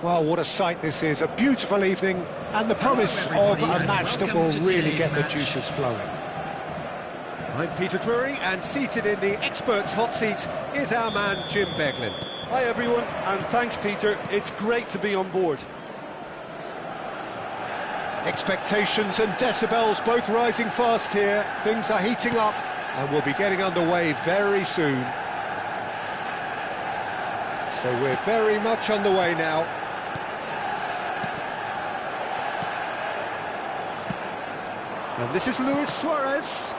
Well, what a sight this is. A beautiful evening and the promise of a match that will really get the juices flowing. I'm Peter Drury, and seated in the experts' hot seat is our man Jim Beglin. Hi everyone, and thanks Peter. It's great to be on board. Expectations and decibels both rising fast here. Things are heating up and we'll be getting underway very soon. So we're very much on the way now. And this is Luis Suarez.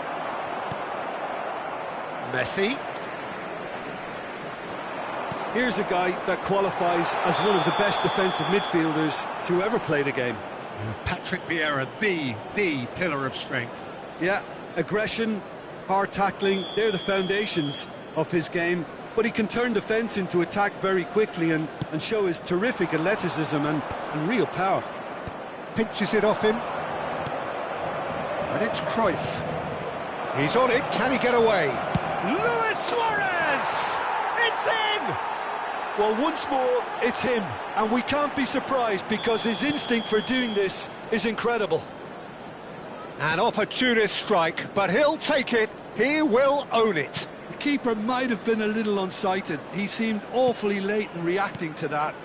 Messi. Here's a guy that qualifies as one of the best defensive midfielders to ever play the game. Patrick Vieira, the pillar of strength. Yeah, aggression, hard tackling, they're the foundations of his game. But he can turn defence into attack very quickly and show his terrific athleticism and real power. Pinches it off him. And it's Cruyff. He's on it, can he get away? Luis Suarez! It's in! Well, once more, it's him. And we can't be surprised because his instinct for doing this is incredible. An opportunist strike, but he'll take it. He will own it. The keeper might have been a little unsighted. He seemed awfully late in reacting to that.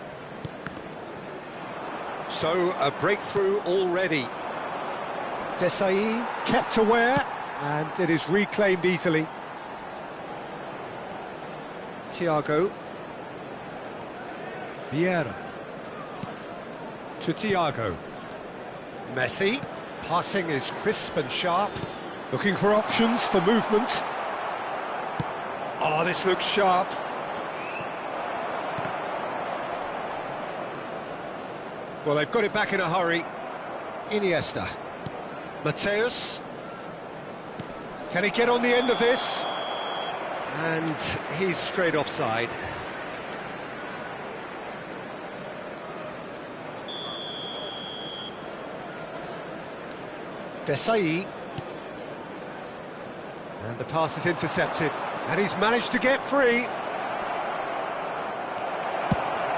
So, a breakthrough already. Desai kept aware, and it is reclaimed easily. Thiago. Vieira. To Thiago. Messi. Passing is crisp and sharp. Looking for options for movement. Oh, this looks sharp. Well, they've got it back in a hurry. Iniesta. Mateus. Can he get on the end of this? And he's straight offside. Desai. And the pass is intercepted. And he's managed to get free.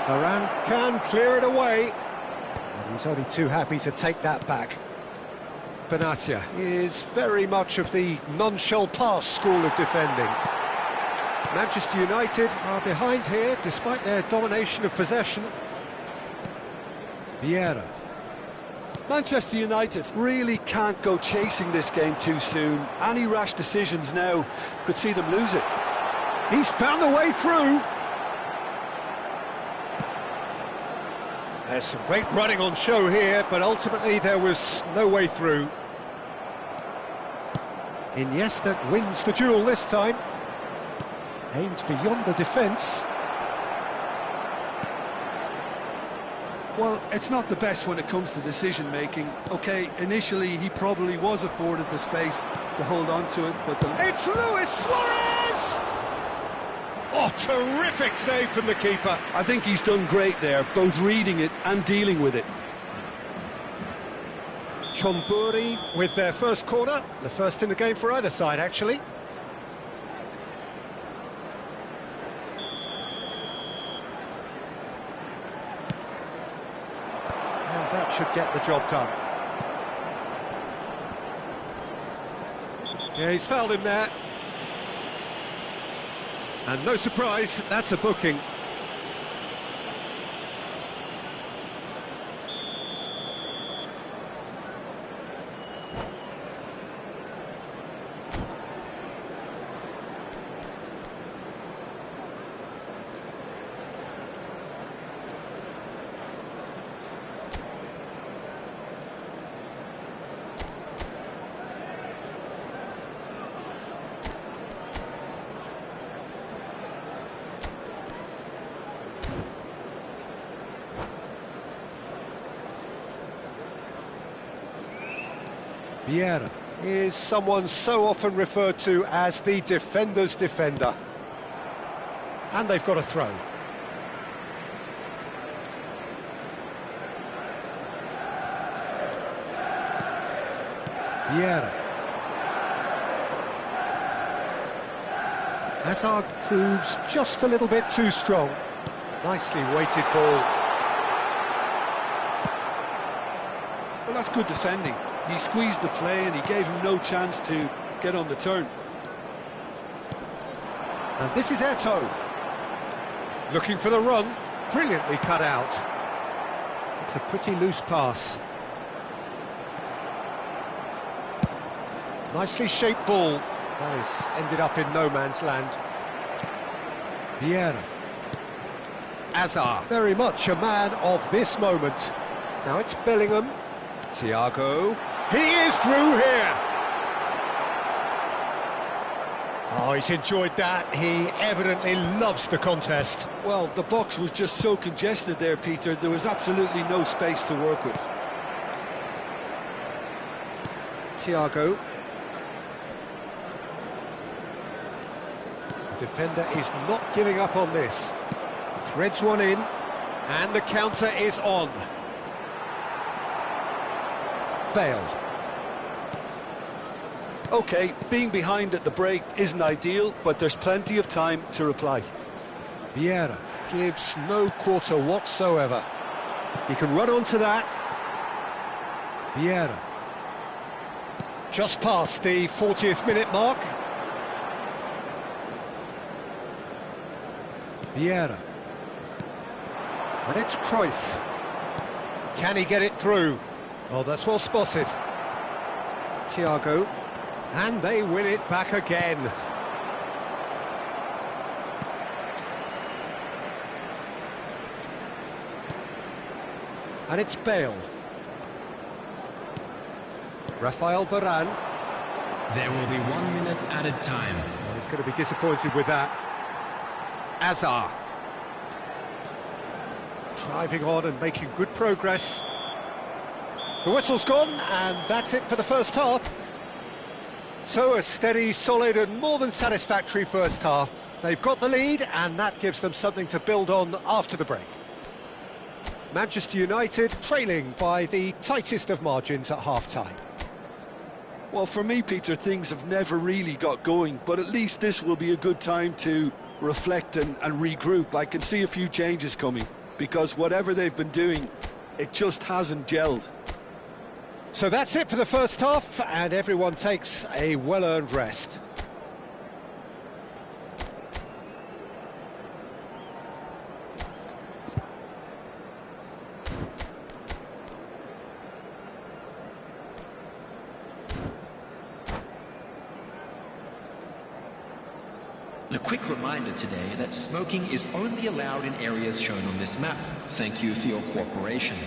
Varane can clear it away. And He's only too happy to take that back. Benatia is very much of the non-shall pass school of defending. Manchester United are behind here despite their domination of possession. Vieira. Manchester United really can't go chasing this game too soon. Any rash decisions now could see them lose it. He's found the way through. There's some great running on show here, but ultimately there was no way through. Iniesta wins the duel this time. Aimed beyond the defence. Well, it's not the best when it comes to decision-making. OK, initially he probably was afforded the space to hold on to it, but It's Luis Suarez! Oh, terrific save from the keeper. I think he's done great there, both reading it and dealing with it. Chonburi with their first corner, the first in the game for either side, actually. And that should get the job done. Yeah, he's fouled him there. And no surprise, that's a booking. Vieira is someone so often referred to as the defender's defender. And they've got a throw. Vieira. Hazard proves just a little bit too strong. Nicely weighted ball. Well, that's good defending. He squeezed the play and he gave him no chance to get on the turn. And this is Eto'o. Looking for the run. Brilliantly cut out. It's a pretty loose pass. Nicely shaped ball. Nice. Ended up in no man's land. Vieira. Hazard. Very much a man of this moment. Now it's Bellingham. Thiago. He is through here. Oh, he's enjoyed that. He evidently loves the contest. Well, the box was just so congested there, Peter. There was absolutely no space to work with. Thiago. The defender is not giving up on this. Threads one in, and the counter is on. Bale. OK, being behind at the break isn't ideal, but there's plenty of time to reply. Vieira gives no quarter whatsoever. He can run onto that. Vieira. Just past the 40th minute mark. Vieira. And it's Cruyff. Can he get it through? Oh, that's well spotted. Thiago. And they win it back again. And it's Bale. Rafael Varane. There will be 1 minute added time. Oh, he's going to be disappointed with that. Hazard. Driving on and making good progress. The whistle's gone, and that's it for the first half. So a steady, solid and more than satisfactory first half. They've got the lead, and that gives them something to build on after the break. Manchester United trailing by the tightest of margins at half-time. Well, for me, Peter, things have never really got going, but at least this will be a good time to reflect and regroup. I can see a few changes coming, because whatever they've been doing It just hasn't gelled. So that's it for the first half, and everyone takes a well-earned rest. A quick reminder today that smoking is only allowed in areas shown on this map. Thank you for your cooperation.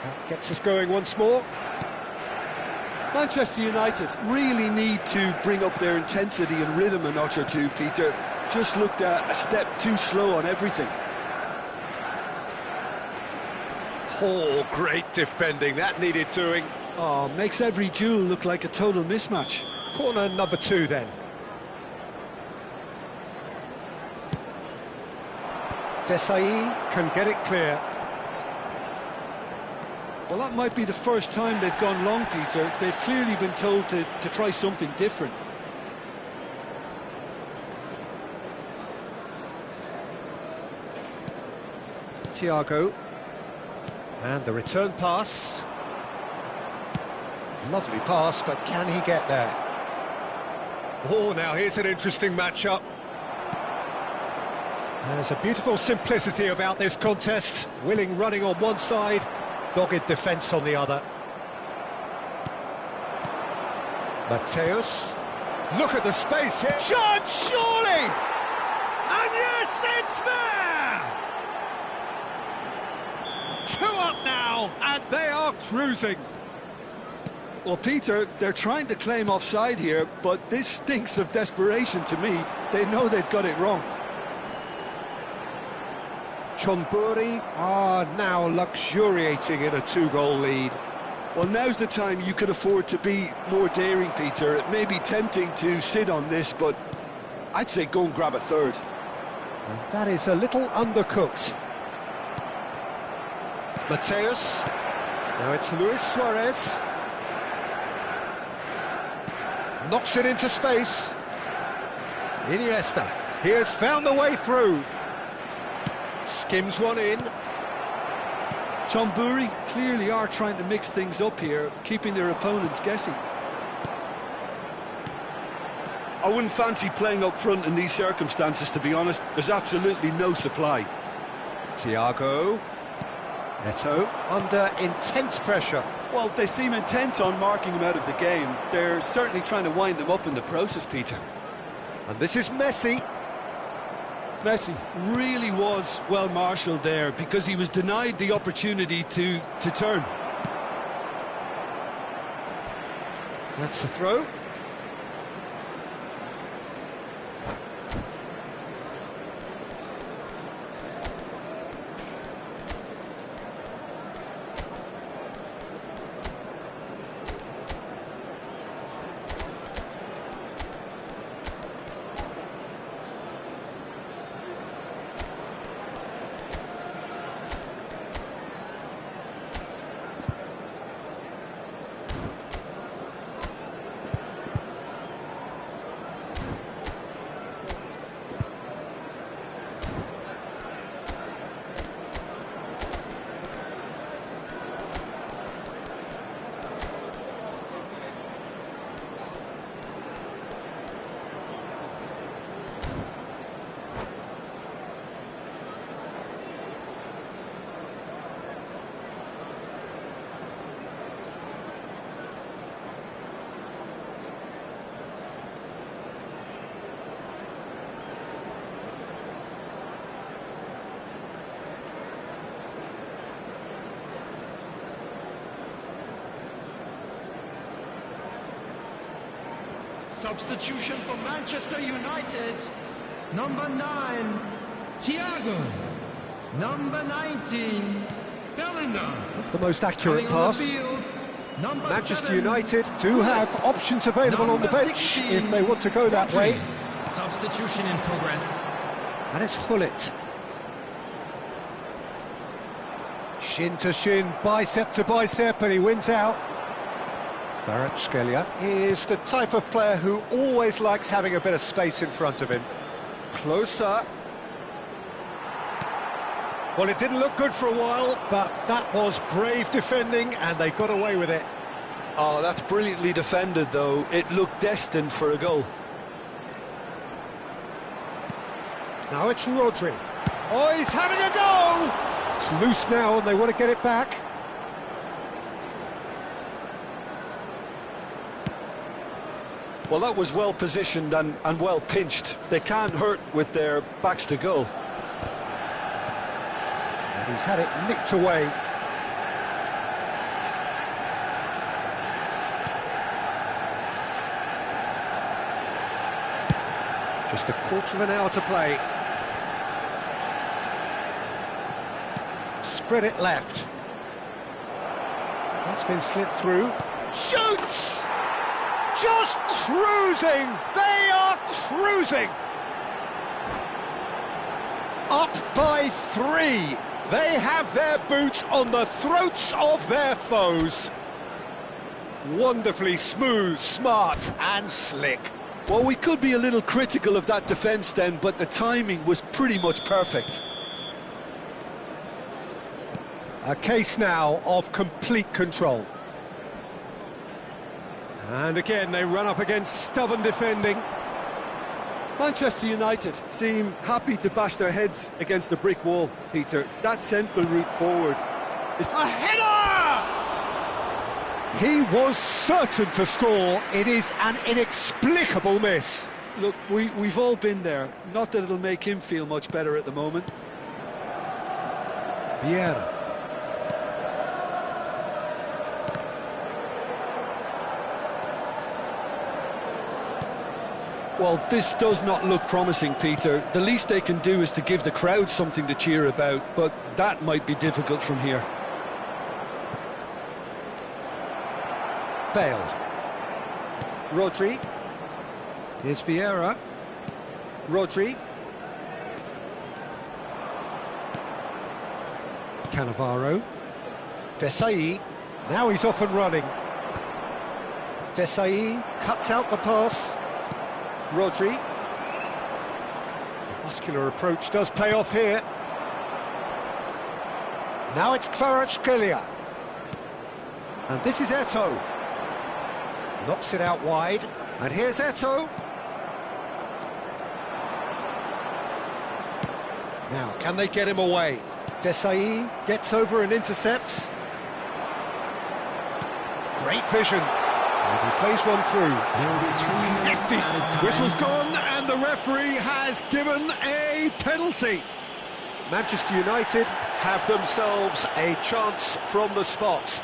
That gets us going once more. Manchester United really need to bring up their intensity and rhythm a notch or two, Peter. Just looked a step too slow on everything. Oh, great defending, that needed doing. Oh, makes every duel look like a total mismatch. Corner number 2 then. Desai can get it clear. Well, that might be the first time they've gone long, Peter. They've clearly been told to try something different. Thiago. And the return pass. Lovely pass, but can he get there? Oh, now here's an interesting matchup. There's a beautiful simplicity about this contest. Willing running on one side, dogged defence on the other. Mateus. Look at the space here. Shot, surely! And yes, it's there! 2 up now, and they are cruising. Well, Peter, they're trying to claim offside here, but this stinks of desperation to me. They know they've got it wrong. Chonburi are now luxuriating in a 2-goal lead. Well, now's the time you can afford to be more daring, Peter. It may be tempting to sit on this, but I'd say go and grab a third. And that is a little undercooked. Mateus. Now it's Luis Suarez. Knocks it into space. Iniesta. He has found the way through. Skims one in. Chonburi clearly are trying to mix things up here, keeping their opponents guessing. I wouldn't fancy playing up front in these circumstances, to be honest. There's absolutely no supply. Thiago. Neto under intense pressure. Well, they seem intent on marking him out of the game. They're certainly trying to wind him up in the process, Peter. And this is Messi. Messi really was well marshalled there because he was denied the opportunity to turn. That's the throw. Substitution for Manchester United. Number 9, Thiago. Number 19, Bellingham. The most accurate pass. Manchester United do have options available on the bench 16, if they want to go that way. Substitution in progress. And it's Hullet. Shin to shin, bicep to bicep, and he wins out. Kvaratskhelia is the type of player who always likes having a bit of space in front of him. Closer. Well, it didn't look good for a while, but that was brave defending, and they got away with it. Oh, that's brilliantly defended, though. It looked destined for a goal. Now it's Rodri. Oh, he's having a go! It's loose now, and they want to get it back. Well, that was well positioned and well pinched. They can't hurt with their backs to goal. And he's had it nicked away. Just a quarter of an hour to play. Spread it left. That's been slipped through. Shoots! Just cruising! They are cruising! Up by 3. They have their boots on the throats of their foes. Wonderfully smooth, smart and slick. Well, we could be a little critical of that defence then, but the timing was pretty much perfect. A case now of complete control. And again, they run up against stubborn defending. Manchester United seem happy to bash their heads against the brick wall, Peter. That central route forward is... A header! He was certain to score. It is an inexplicable miss. Look, we've all been there. Not that it'll make him feel much better at the moment. Vieira. Well, this does not look promising, Peter. The least they can do is to give the crowd something to cheer about, but that might be difficult from here. Bale. Rodri. Here's Vieira. Rodri. Cannavaro. Desai. Now he's off and running. Desai cuts out the pass. Rodri. Muscular approach does pay off here. Now it's Kvaratskhelia. And this is Eto'o. Knocks it out wide. And here's Eto'o. Now, can they get him away? Desai gets over and intercepts. Great vision. And he plays one through. Nifty. Whistle's gone and the referee has given a penalty. Manchester United have themselves a chance from the spot.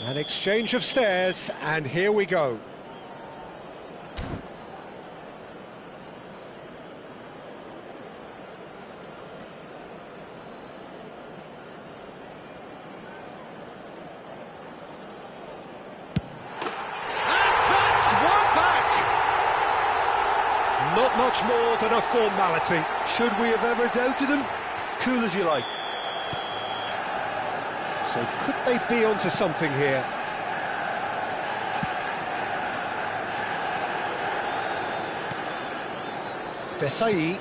An exchange of stares, and here we go. Not much more than a formality. Should we have ever doubted him? Cool as you like. So could they be onto something here? Desai.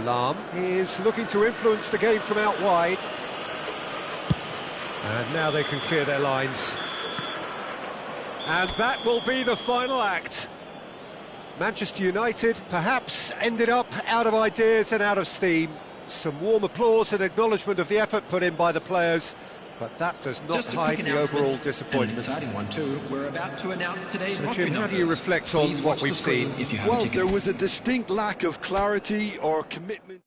Lam is looking to influence the game from out wide. And now they can clear their lines. And that will be the final act. Manchester United perhaps ended up out of ideas and out of steam. Some warm applause and acknowledgement of the effort put in by the players, but that does not hide the overall disappointment. An exciting one too. We're about to announce today's So Jim, how do you reflect on what we've seen? Well, there was a distinct lack of clarity or commitment.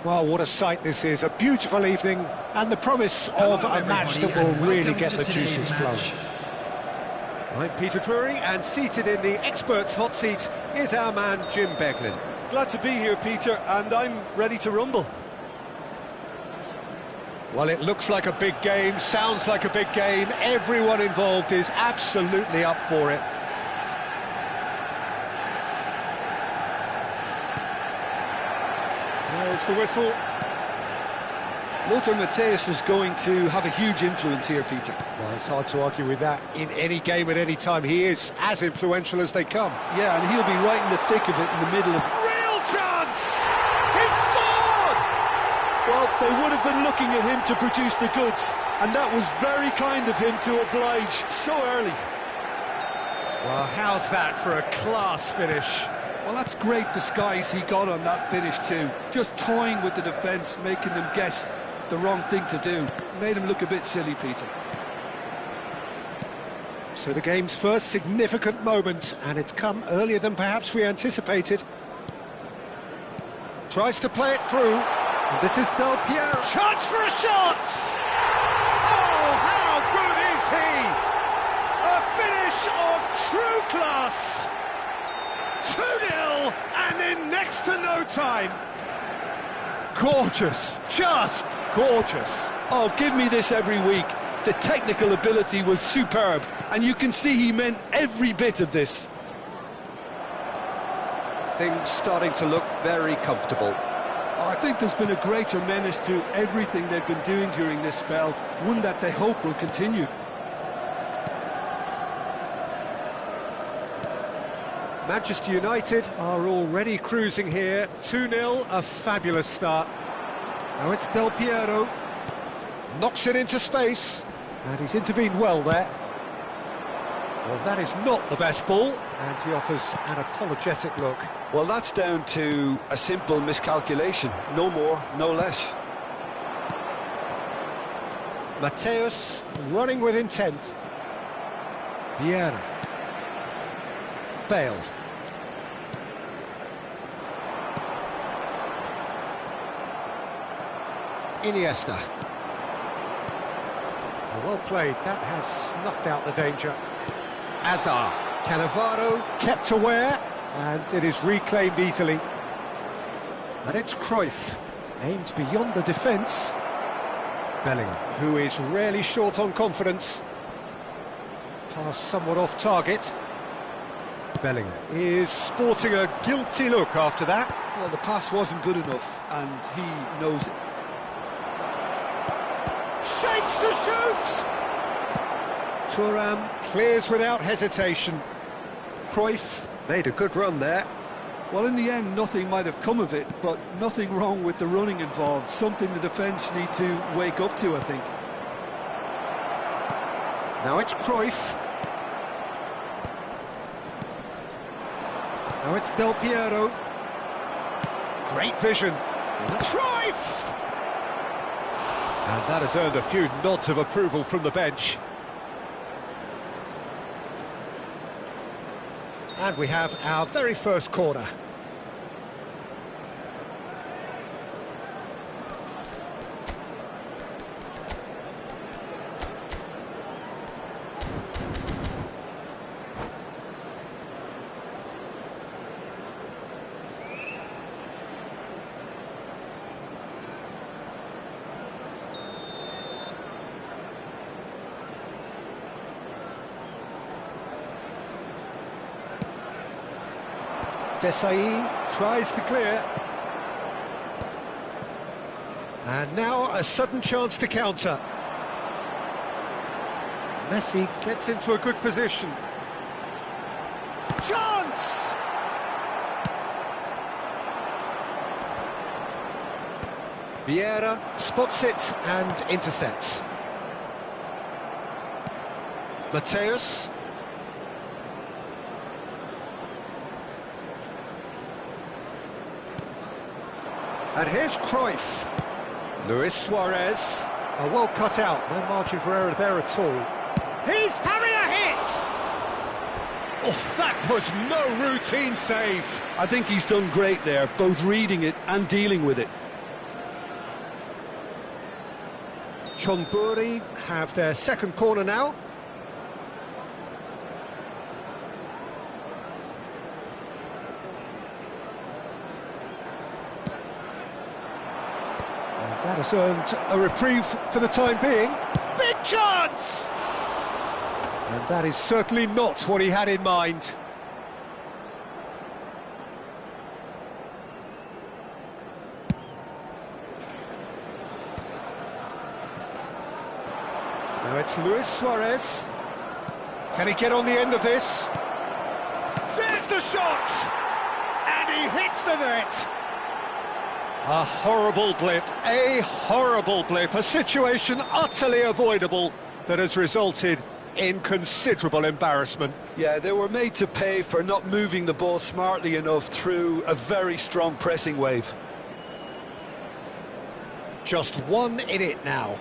Well, what a sight this is. A beautiful evening and the promise of a match that will really get the juices flowing. I'm Peter Drury, and seated in the experts' hot seat is our man Jim Beglin. Glad to be here, Peter, and I'm ready to rumble. Well, it looks like a big game, sounds like a big game. Everyone involved is absolutely up for it. There's the whistle. Lothar Matthäus is going to have a huge influence here, Peter. Well, it's hard to argue with that. In any game at any time, he is as influential as they come. Yeah, and he'll be right in the thick of it in the middle of... Real chance! He's scored! Well, they would have been looking at him to produce the goods, and that was very kind of him to oblige so early. Well, how's that for a class finish? Well, that's great disguise he got on that finish too. Just toying with the defence, making them guess the wrong thing to do. Made him look a bit silly, Peter. So the game's first significant moment, and it's come earlier than perhaps we anticipated. Tries to play it through. And this is Del Piero. Chance for a shot! Oh, how good is he! A finish of true class! 2-0, and in next to no time. Gorgeous, just gorgeous. Oh, give me this every week. The technical ability was superb, and you can see he meant every bit of this. Things starting to look very comfortable. I think there's been a greater menace to everything they've been doing during this spell, one that they hope will continue. Manchester United are already cruising here. 2-0, a fabulous start. Now it's Del Piero. Knocks it into space. And he's intervened well there. Well, that is not the best ball. And he offers an apologetic look. Well, that's down to a simple miscalculation. No more, no less. Matthäus running with intent. Vieira. Bale. Iniesta. Well played, that has snuffed out the danger. Azar. Cannavaro kept aware, and it is reclaimed easily. And it's Cruyff, aimed beyond the defence. Bellingham, who is rarely short on confidence. Pass somewhat off target. Bellingham is sporting a guilty look after that. Well, the pass wasn't good enough, and he knows it. Shapes to shoot! Thuram clears without hesitation. Cruyff made a good run there. Well, in the end, nothing might have come of it, but nothing wrong with the running involved. Something the defence need to wake up to, I think. Now it's Cruyff. Now it's Del Piero. Great vision. Cruyff! And that has earned a few nods of approval from the bench. And we have our very first corner. Desai tries to clear. And now a sudden chance to counter. Messi gets into a good position. Chance! Vieira spots it and intercepts. Mateus. And here's Cruyff. Luis Suarez. Well cut out, no margin for error there at all. He's having a hit! Oh, that was no routine save. I think he's done great there, both reading it and dealing with it. Chonburi have their second corner now. And that has earned a reprieve for the time being. Big chance! And that is certainly not what he had in mind. Now it's Luis Suarez. Can he get on the end of this? There's the shot! And he hits the net! A horrible blip, a situation utterly avoidable that has resulted in considerable embarrassment. Yeah, they were made to pay for not moving the ball smartly enough through a very strong pressing wave. Just one in it now.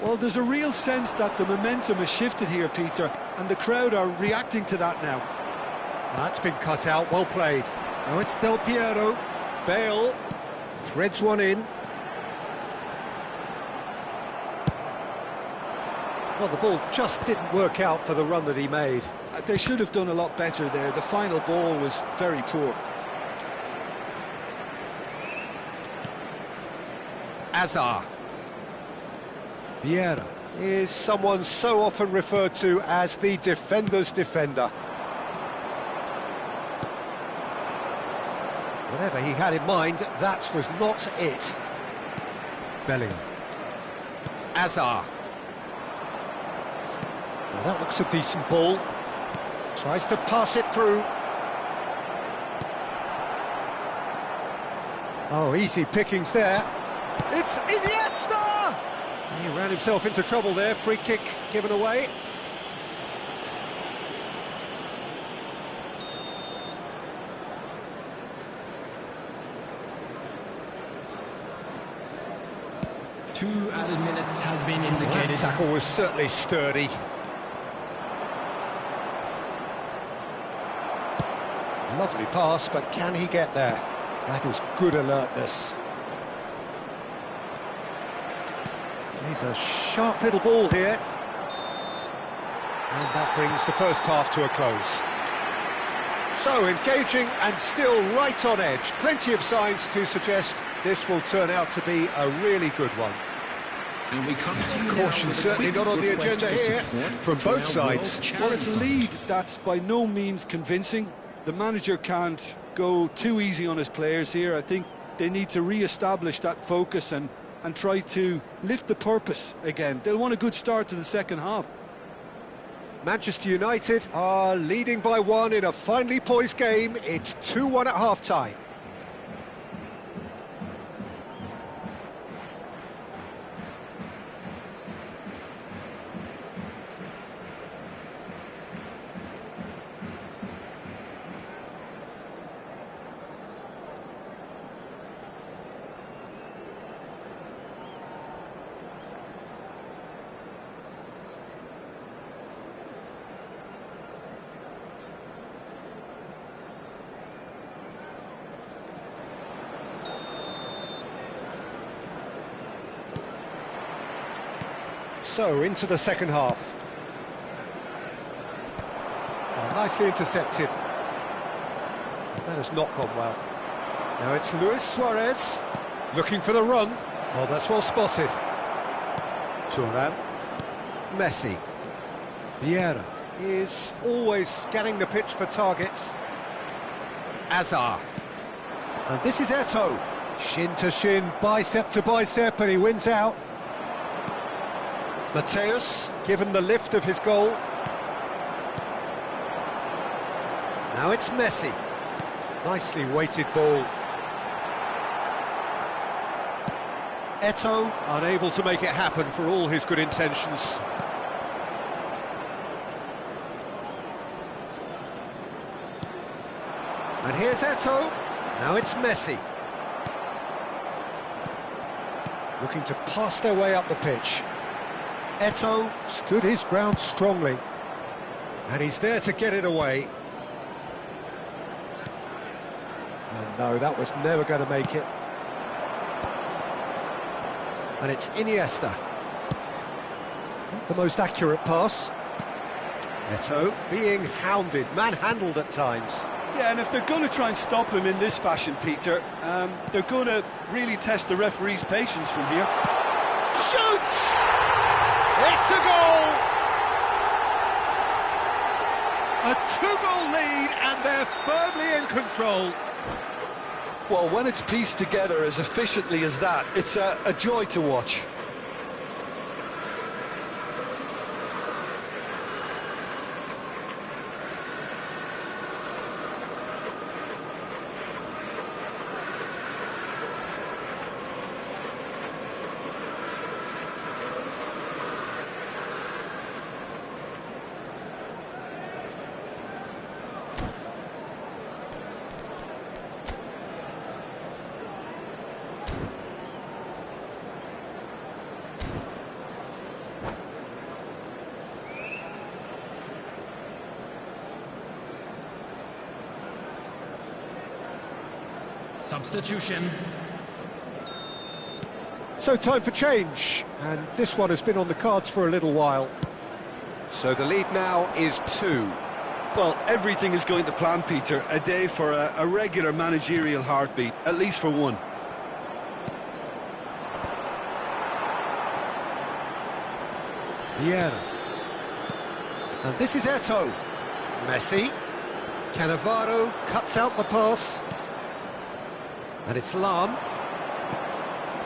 Well, there's a real sense that the momentum has shifted here, Peter, and the crowd are reacting to that now. That's been cut out, well played. Now it's Del Piero. Bale threads one in. Well, the ball just didn't work out for the run that he made. They should have done a lot better there. The final ball was very poor. Azar. Vieira is someone so often referred to as the defender's defender. Whatever he had in mind, that was not it. Bellingham. Azar. Well, that looks a decent ball. Tries to pass it through. Oh, easy pickings there. It's Iniesta! He ran himself into trouble there. Free kick given away. Two added minutes has been indicated. That tackle was certainly sturdy. Lovely pass, but can he get there? That is good alertness. He's a sharp little ball here. And that brings the first half to a close. So, engaging and still right on edge. Plenty of signs to suggest this will turn out to be a really good one. And we come to you Caution now with a certainly quick not on the request agenda for here support from for both our World sides. Well, it's a Charity lead Fund. that's by no means convincing. The manager can't go too easy on his players here. I think they need to re-establish that focus and try to lift the purpose again. They'll want a good start to the second half. Manchester United are leading by one in a finely poised game. It's 2-1 at half-time. So, into the second half. Oh, nicely intercepted. That has not gone well. Now it's Luis Suarez, looking for the run. Oh, that's well spotted. Thuram. Messi. Vieira is always scanning the pitch for targets. Azar. And this is Eto'o. Shin to shin, bicep to bicep, and he wins out. Mateus, given the lift of his goal. Now it's Messi. Nicely weighted ball. Eto'o, unable to make it happen for all his good intentions. And here's Eto'o. Now it's Messi. Looking to pass their way up the pitch. Eto'o stood his ground strongly. And he's there to get it away. And no, that was never going to make it. And it's Iniesta. Not the most accurate pass. Eto'o being hounded, manhandled at times. Yeah, and if they're going to try and stop him in this fashion, Peter, they're going to really test the referee's patience from here. Shoots! It's a goal! A two-goal lead, and they're firmly in control. Well, when it's pieced together as efficiently as that, it's a joy to watch. Substitution. So time for change, and this one has been on the cards for a little while. So the lead now is 2. Well, everything is going to plan, Peter. A day for a regular managerial heartbeat, at least for one. Vieira. And this is Eto'o. Messi. Cannavaro cuts out the pass. And it's Lahm.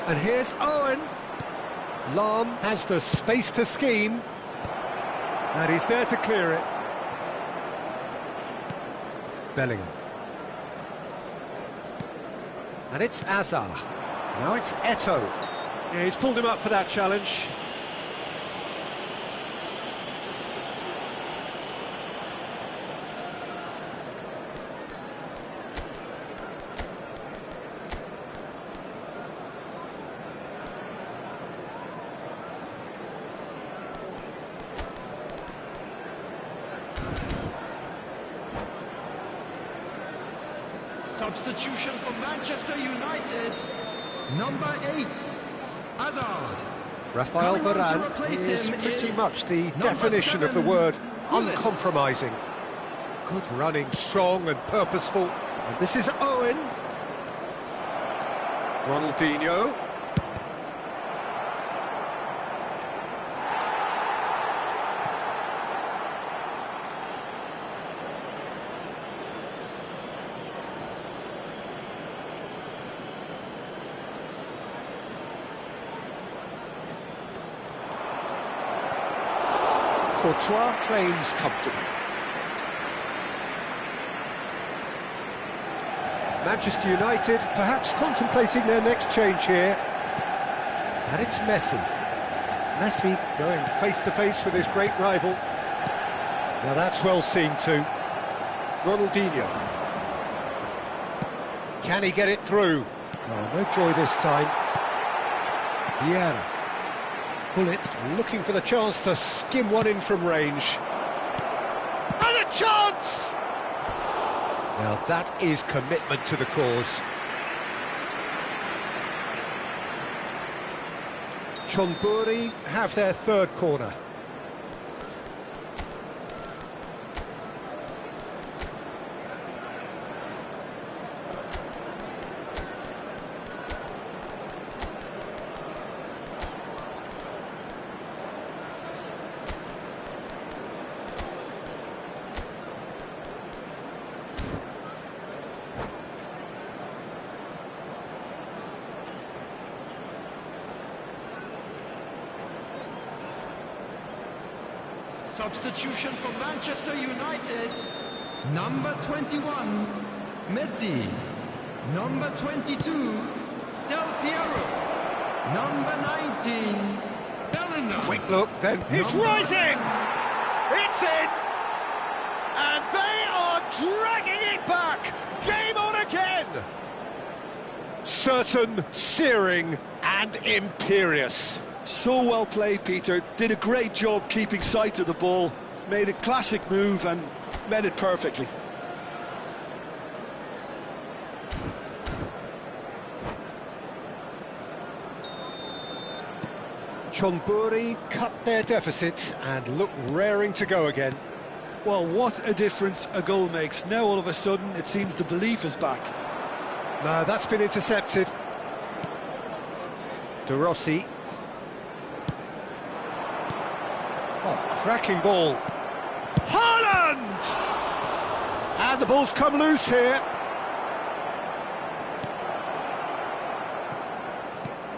And here's Owen. Lahm has the space to scheme. And he's there to clear it. Bellingham. And it's Azar. Now it's Eto'o. Yeah, he's pulled him up for that challenge. Substitution for Manchester United. Number 8, Hazard. Rafael Varane is pretty much the definition of the word uncompromising. Good running, strong and purposeful. And this is Owen. Ronaldinho. Courtois claims comfortably. Manchester United perhaps contemplating their next change here. And it's Messi. Messi going face-to-face with his great rival. Now that's well seen too. Ronaldinho. Can he get it through? Oh, no joy this time. Vieira. Bullet looking for the chance to skim one in from range. And a chance! Now that is commitment to the cause. Chonburi have their third corner. Substitution for Manchester United. Number 21, Messi. Number 22, Del Piero. Number 19, Bellingham. Quick look, then it's rising! It's in! And they are dragging it back! Game on again! Certain, searing and imperious. So well played, Peter. Did a great job keeping sight of the ball. Made a classic move and met it perfectly. Chonburi cut their deficit and look raring to go again. Well, what a difference a goal makes. Now all of a sudden it seems the belief is back. No, that's been intercepted. De Rossi. Oh, cracking ball. Haaland! And the ball's come loose here.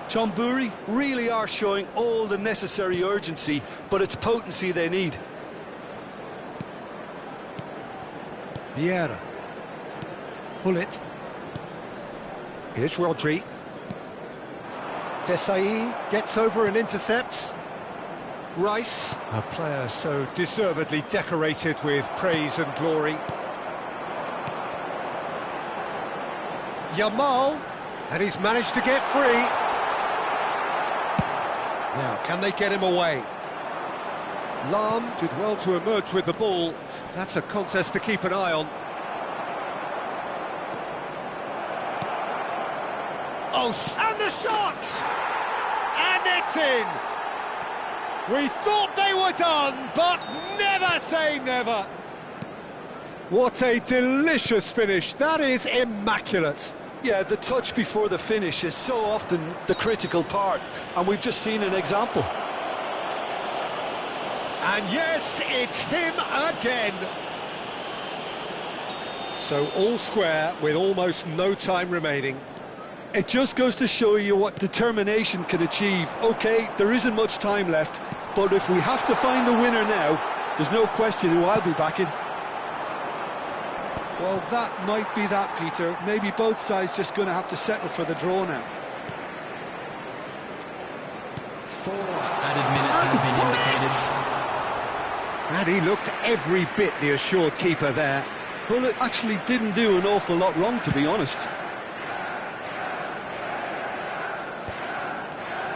Chonburi really are showing all the necessary urgency, but it's potency they need. Vieira. Pull it. Here's Rodri. Desai gets over and intercepts. Rice, a player so deservedly decorated with praise and glory. Yamal, and he's managed to get free. Now, can they get him away? Lam did well to emerge with the ball. That's a contest to keep an eye on. Oh, and the shot! And it's in! We thought they were done, but never say never! What a delicious finish. That is immaculate. Yeah, the touch before the finish is so often the critical part, and we've just seen an example. And yes, it's him again. So all square with almost no time remaining. It just goes to show you what determination can achieve. OK, there isn't much time left, but if we have to find a winner now, there's no question who I'll be backing. Well, that might be that, Peter. Maybe both sides just going to have to settle for the draw now. 4 added minutes have been indicated. And he looked every bit the assured keeper there. Well, it actually didn't do an awful lot wrong, to be honest.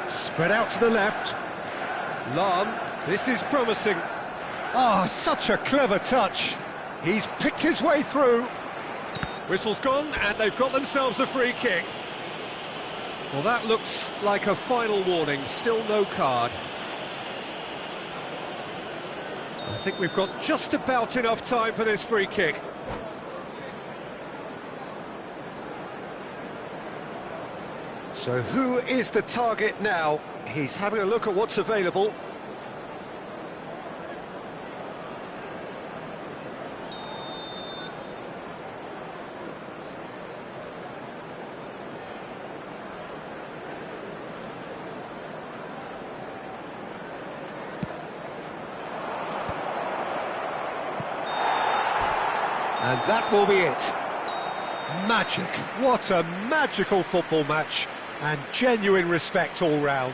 Spread out to the left. Lam, this is promising. Ah, such a clever touch. He's picked his way through. Whistle's gone, and they've got themselves a free kick. Well, that looks like a final warning. Still no card. I think we've got just about enough time for this free kick. So who is the target now? He's having a look at what's available. And that will be it. Magic. What a magical football match. And genuine respect all round.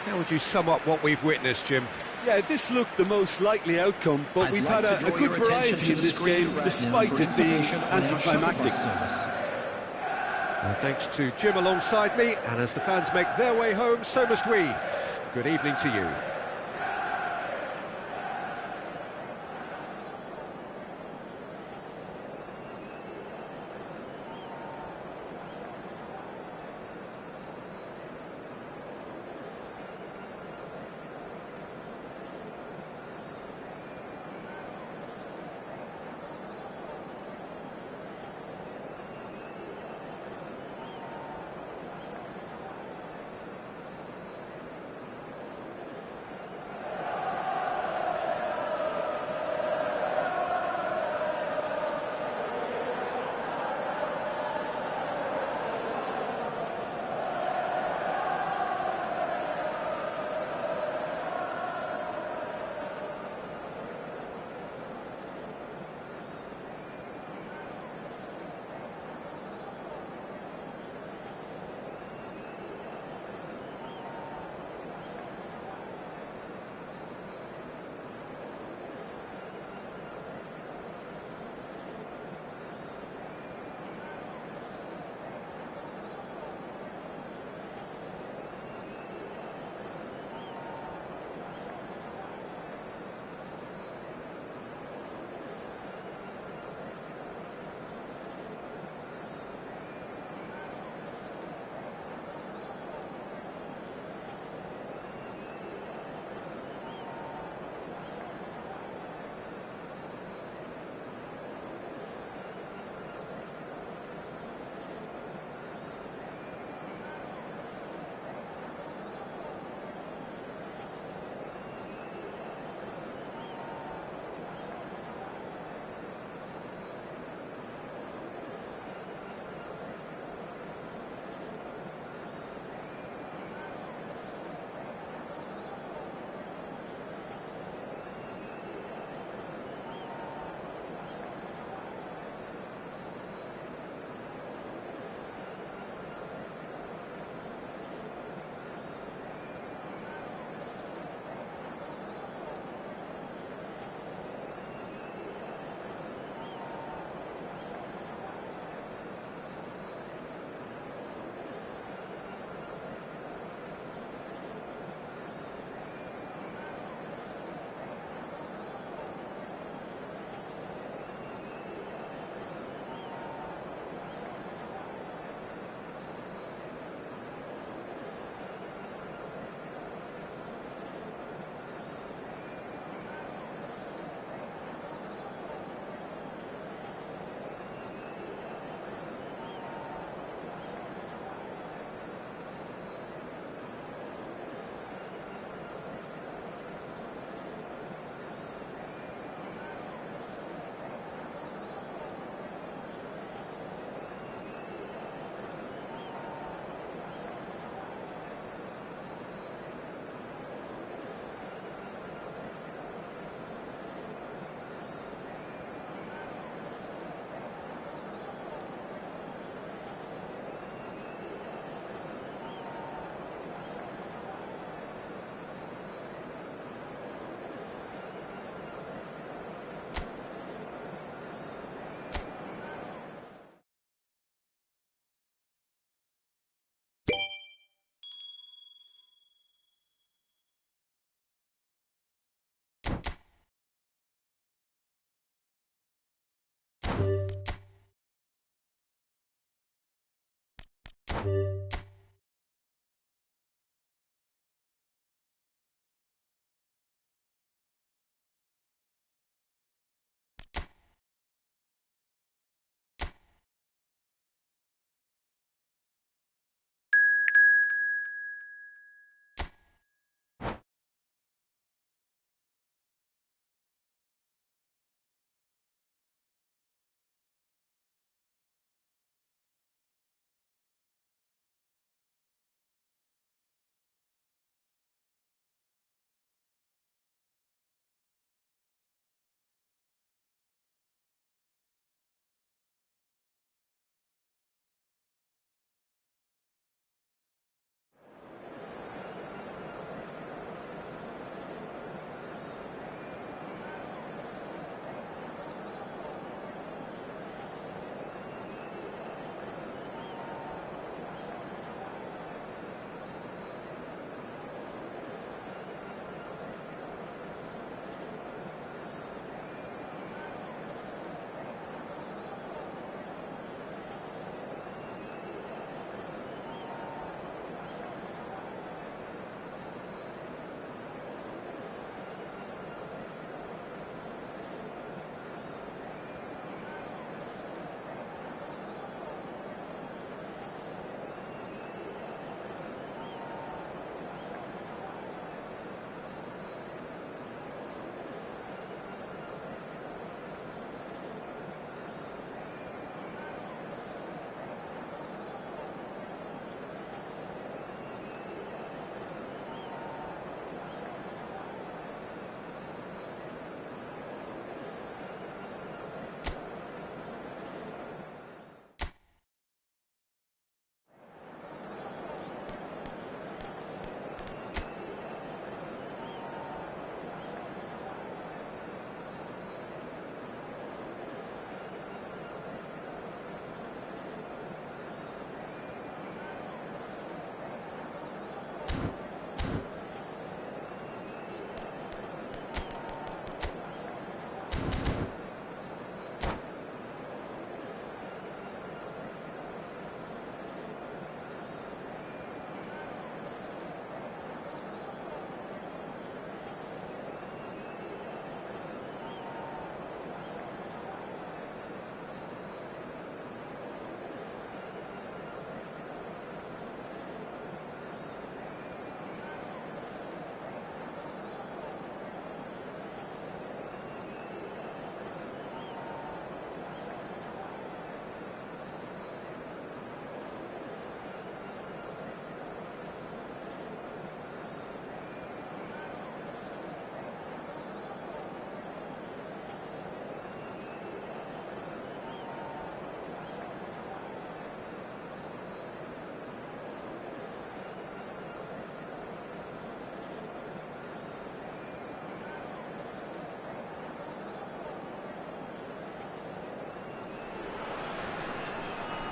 How would you sum up what we've witnessed, Jim? Yeah, this looked the most likely outcome, but we've had a good variety in this game, despite it being anticlimactic. Thanks to Jim alongside me, and as the fans make their way home, so must we. Good evening to you.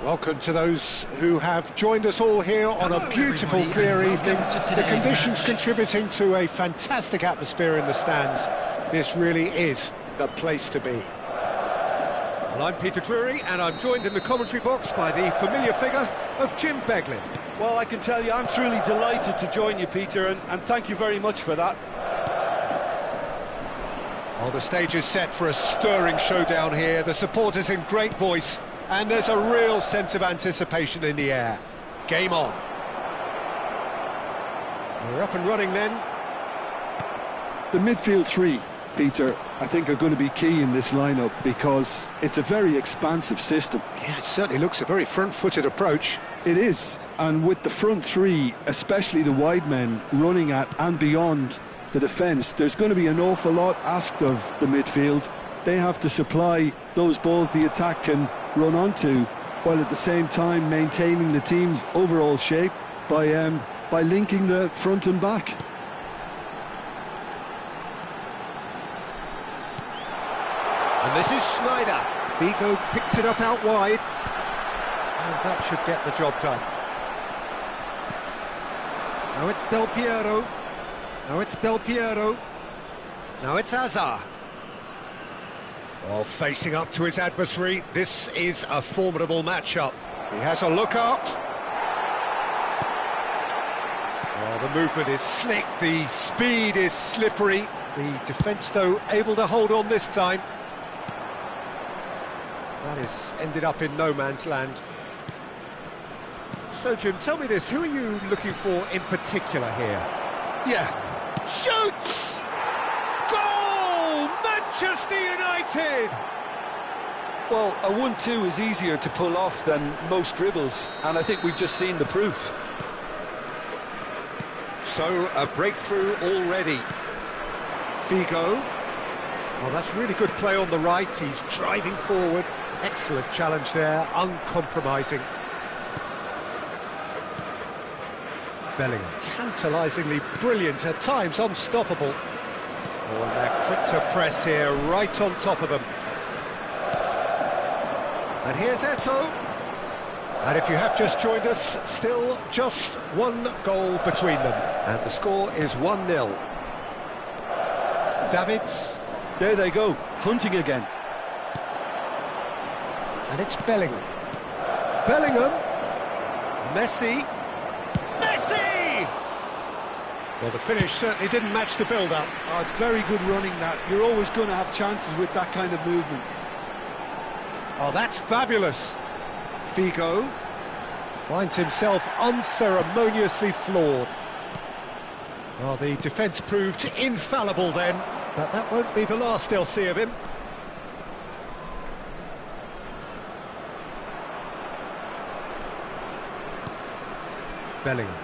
Welcome to those who have joined us all here on a beautiful, clear evening. The conditions contributing to a fantastic atmosphere in the stands. This really is the place to be. Well, I'm Peter Drury, and I'm joined in the commentary box by the familiar figure of Jim Beglin. Well, I can tell you, I'm truly delighted to join you, Peter, and thank you very much for that. Well, the stage is set for a stirring showdown here. The supporters in great voice, and there's a real sense of anticipation in the air. Game on. We're up and running then. The midfield three, Peter, I think are going to be key in this lineup because it's a very expansive system. Yeah, it certainly looks a very front-footed approach. It is, and with the front three, especially the wide men, running at and beyond the defence, there's going to be an awful lot asked of the midfield. They have to supply those balls the attack can run onto, while at the same time maintaining the team's overall shape by linking the front and back. And this is Snyder. Vigo picks it up out wide, and that should get the job done. Now it's Del Piero. Now it's Del Piero. Now it's Hazard. Well, facing up to his adversary, this is a formidable matchup. He has a look up. Well, the movement is slick, the speed is slippery. The defence, though, able to hold on this time. That has ended up in no man's land. So, Jim, tell me this, who are you looking for in particular here? Yeah. Shoots! Goal! Manchester United! Well, a 1-2 is easier to pull off than most dribbles, and I think we've just seen the proof. So, a breakthrough already. Figo. Well, that's really good play on the right. He's driving forward. Excellent challenge there, uncompromising. Bellingham, tantalisingly brilliant, at times unstoppable. Oh, and they're quick to press here, right on top of them. And here's Eto'o. And if you have just joined us, still just one goal between them. And the score is 1-0. Davids. There they go, hunting again. And it's Bellingham. Bellingham. Messi. Messi! Well, the finish certainly didn't match the build-up. Oh, it's very good running, that. You're always going to have chances with that kind of movement. Oh, that's fabulous. Figo finds himself unceremoniously floored. Well, the defence proved infallible then, but that won't be the last they'll see of him. Bellingham.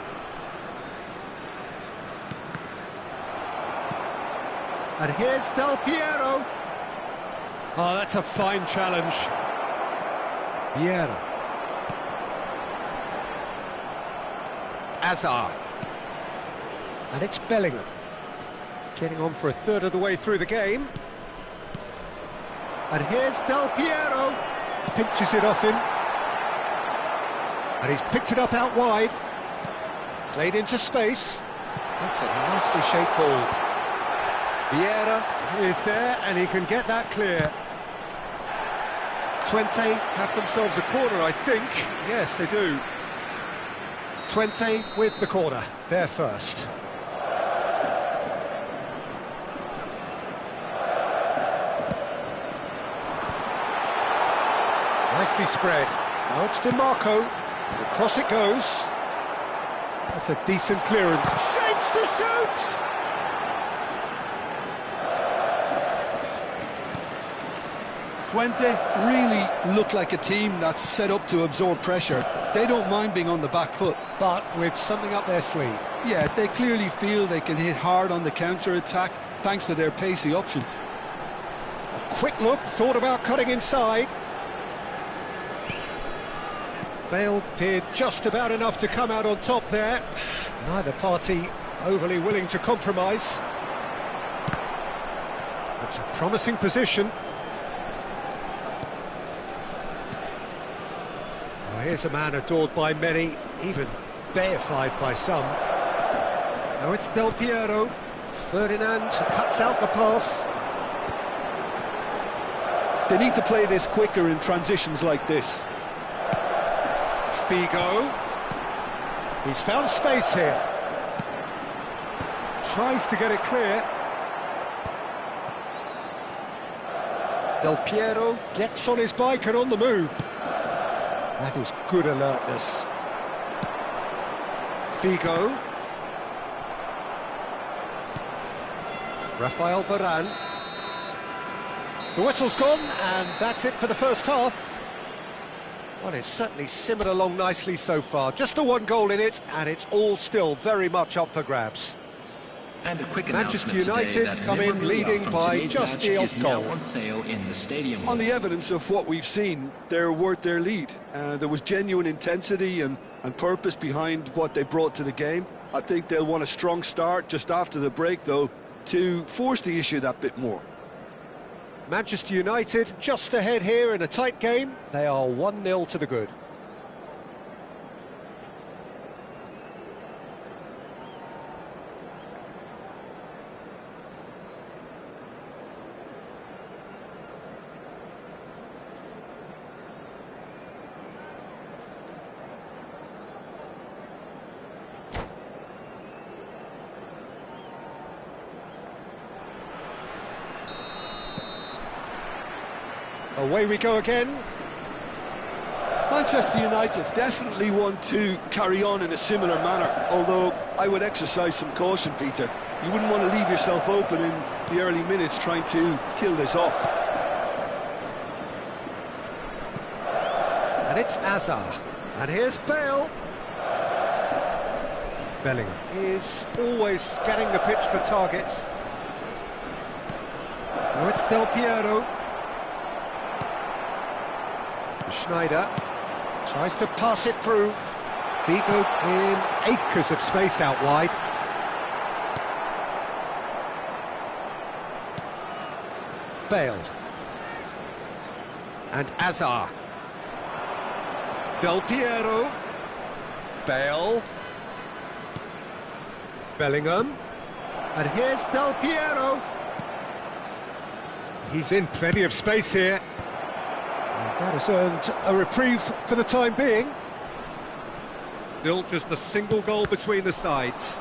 And here's Del Piero. Oh, that's a fine challenge. Vieira. Azar. And it's Bellingham. Getting on for a third of the way through the game. And here's Del Piero. Pinches it off him. And he's picked it up out wide. Played into space. That's a nicely shaped ball. Vieira is there, and he can get that clear. Twente have themselves a corner, I think. Yes, they do. Twente with the corner, there first. Nicely spread. Now it's DiMarco. And across it goes. That's a decent clearance. Shapes to shoot! Twente really look like a team that's set up to absorb pressure. They don't mind being on the back foot. But with something up their sleeve. Yeah, they clearly feel they can hit hard on the counter-attack thanks to their pacey options. A quick look, thought about cutting inside. Bale did just about enough to come out on top there. Neither party overly willing to compromise. It's a promising position. Well, here's a man adored by many, even deified by some. Now it's Del Piero. Ferdinand cuts out the pass. They need to play this quicker in transitions like this. Figo. He's found space here. Tries to get it clear. Del Piero gets on his bike and on the move. That is good alertness. Figo. Rafael Varane. The whistle's gone, and that's it for the first half. Well, it's certainly simmered along nicely so far. Just the one goal in it, and it's all still very much up for grabs. And a quick Manchester announcement United today that come in memorabilia leading from by today's just match the odd is now goal. on sale in the stadium. On the evidence of what we've seen, they're worth their lead. There was genuine intensity and purpose behind what they brought to the game. I think they'll want a strong start just after the break, though, to force the issue that bit more. Manchester United just ahead here in a tight game. They are 1-0 to the good. Away we go again. Manchester United definitely want to carry on in a similar manner, although I would exercise some caution, Peter. You wouldn't want to leave yourself open in the early minutes trying to kill this off. And it's Azar. And here's Bale. Bellingham is always getting the pitch for targets. Now it's Del Piero. Schneider tries to pass it through. Vigo in acres of space out wide. Bale. And Azar. Del Piero. Bale. Bellingham. And here's Del Piero. He's in plenty of space here. And that has earned a reprieve for the time being. Still just a single goal between the sides.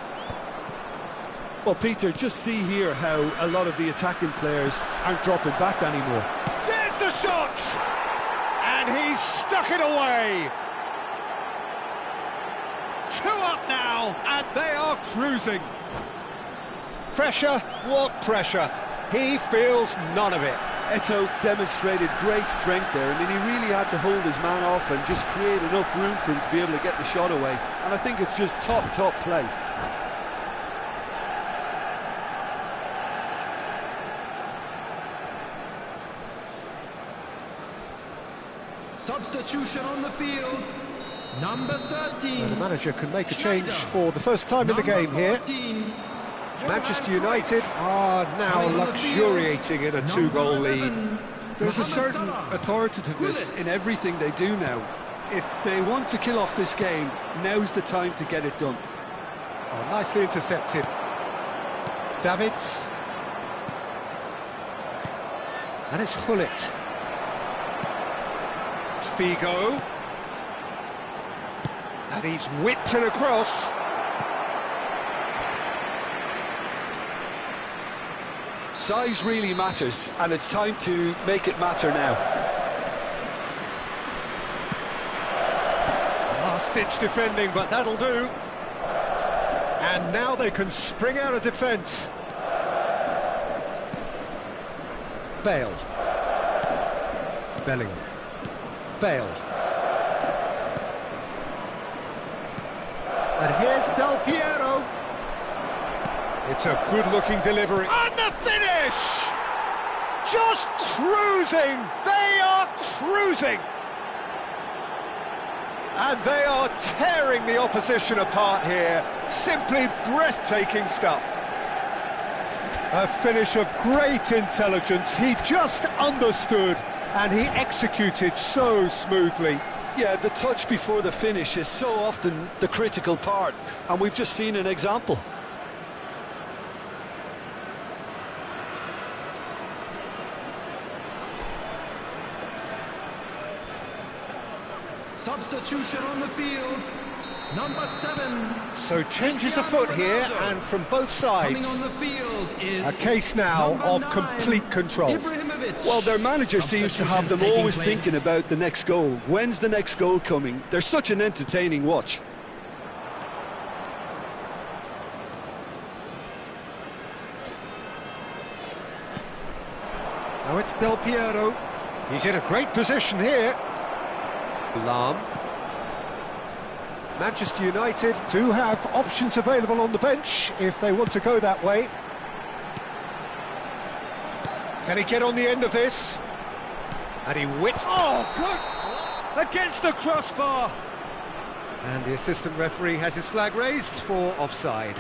Well, Peter, just see here how a lot of the attacking players aren't dropping back anymore. There's the shot! And he's stuck it away! 2 up now, and they are cruising. Pressure? What pressure? He feels none of it. Eto'o demonstrated great strength there. I mean, he really had to hold his man off and just create enough room for him to be able to get the shot away. And I think it's just top play. Substitution on the field. Number 13. So the manager can make a change for the first time in the game here. Manchester United are now luxuriating in a 2-goal lead. There's a certain authoritativeness in everything they do now. If they want to kill off this game, now's the time to get it done. Oh, nicely intercepted. Davids. And it's Hullet. Figo. And he's whipped it across. Size really matters, and it's time to make it matter now. Last-ditch defending, but that'll do. And now they can spring out of defence. Bale. Bellingham. Bale. And here's Del Piero. It's a good-looking delivery. And the finish! Just cruising! They are cruising! And they are tearing the opposition apart here. Simply breathtaking stuff. A finish of great intelligence. He just understood and he executed so smoothly. Yeah, the touch before the finish is so often the critical part, and we've just seen an example. Substitution on the field. Number 7. So changes afoot here, and from both sides, Coming on the field is a case now of 9, complete control. Well, their manager seems to have them always thinking about the next goal. When's the next goal coming? They're such an entertaining watch. Now it's Del Piero. He's in a great position here. Lahm. Manchester United do have options available on the bench if they want to go that way. Can he get on the end of this? And he whips... Oh, good! Against the crossbar! And the assistant referee has his flag raised for offside.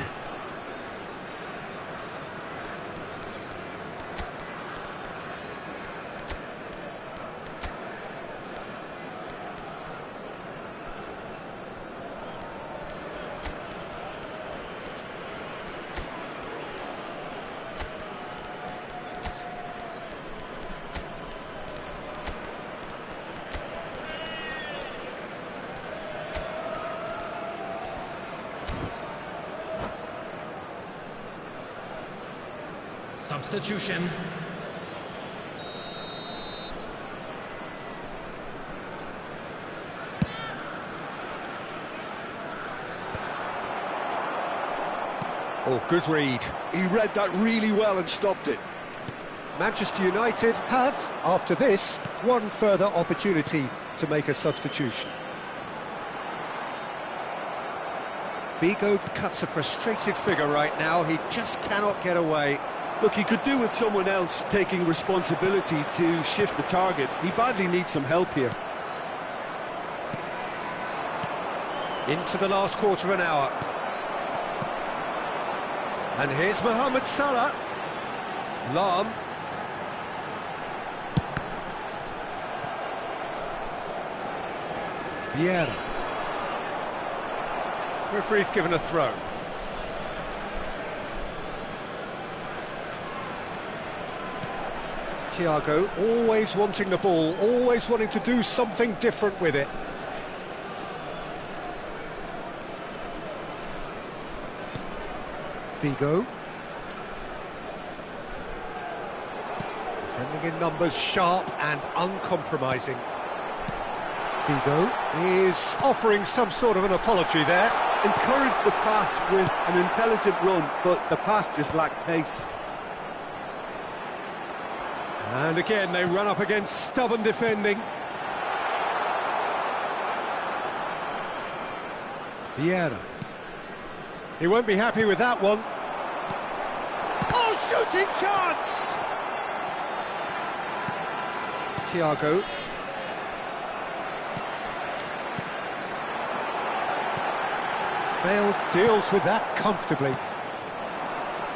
Substitution. Oh, good read. He read that really well and stopped it. Manchester United have, after this, one further opportunity to make a substitution. Bigo cuts a frustrated figure right now. He just cannot get away. Look, he could do with someone else taking responsibility to shift the target. He badly needs some help here. Into the last quarter of an hour. And here's Mohamed Salah. Lahm. Vieira. Referee's given a throw. Thiago always wanting the ball, always wanting to do something different with it. Bigo. Defending in numbers, sharp and uncompromising. Bigo is offering some sort of an apology there. Encouraged the pass with an intelligent run, but the pass just lacked pace. And again, they run up against stubborn defending. Vieira. He won't be happy with that one. Oh, shooting chance! Thiago. Bale deals with that comfortably.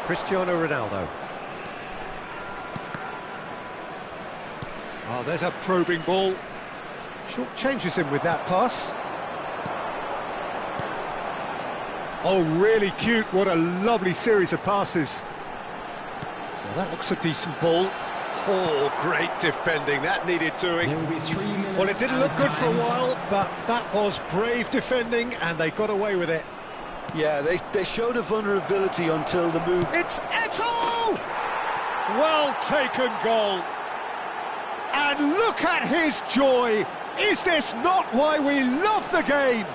Cristiano Ronaldo. Oh, there's a probing ball. Short changes him with that pass. Oh, really cute. What a lovely series of passes. Well, that looks a decent ball. Oh, great defending. That needed doing. There will be 3 minutes. Well, it didn't look good for a while, but that was brave defending, and they got away with it. Yeah, they showed a vulnerability until the move. It's Eto'o! Well taken goal. And look at his joy. Is this not why we love the game?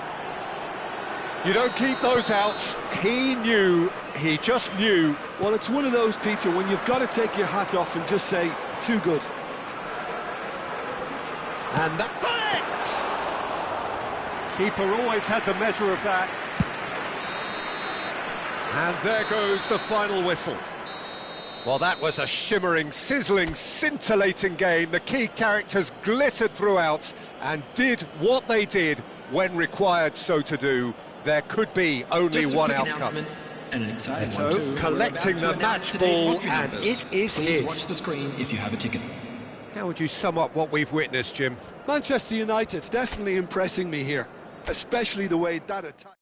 You don't keep those outs. He knew, he just knew. Well, it's one of those, Peter, when you've got to take your hat off and just say, too good. And that... Keeper always had the measure of that. And there goes the final whistle. Well, that was a shimmering, sizzling, scintillating game. The key characters glittered throughout and did what they did when required so to do. There could be only one outcome. Eto'o collecting the match ball, and it is his. Watch the screen if you have a ticket. How would you sum up what we've witnessed, Jim? Manchester United definitely impressing me here, especially the way that attack...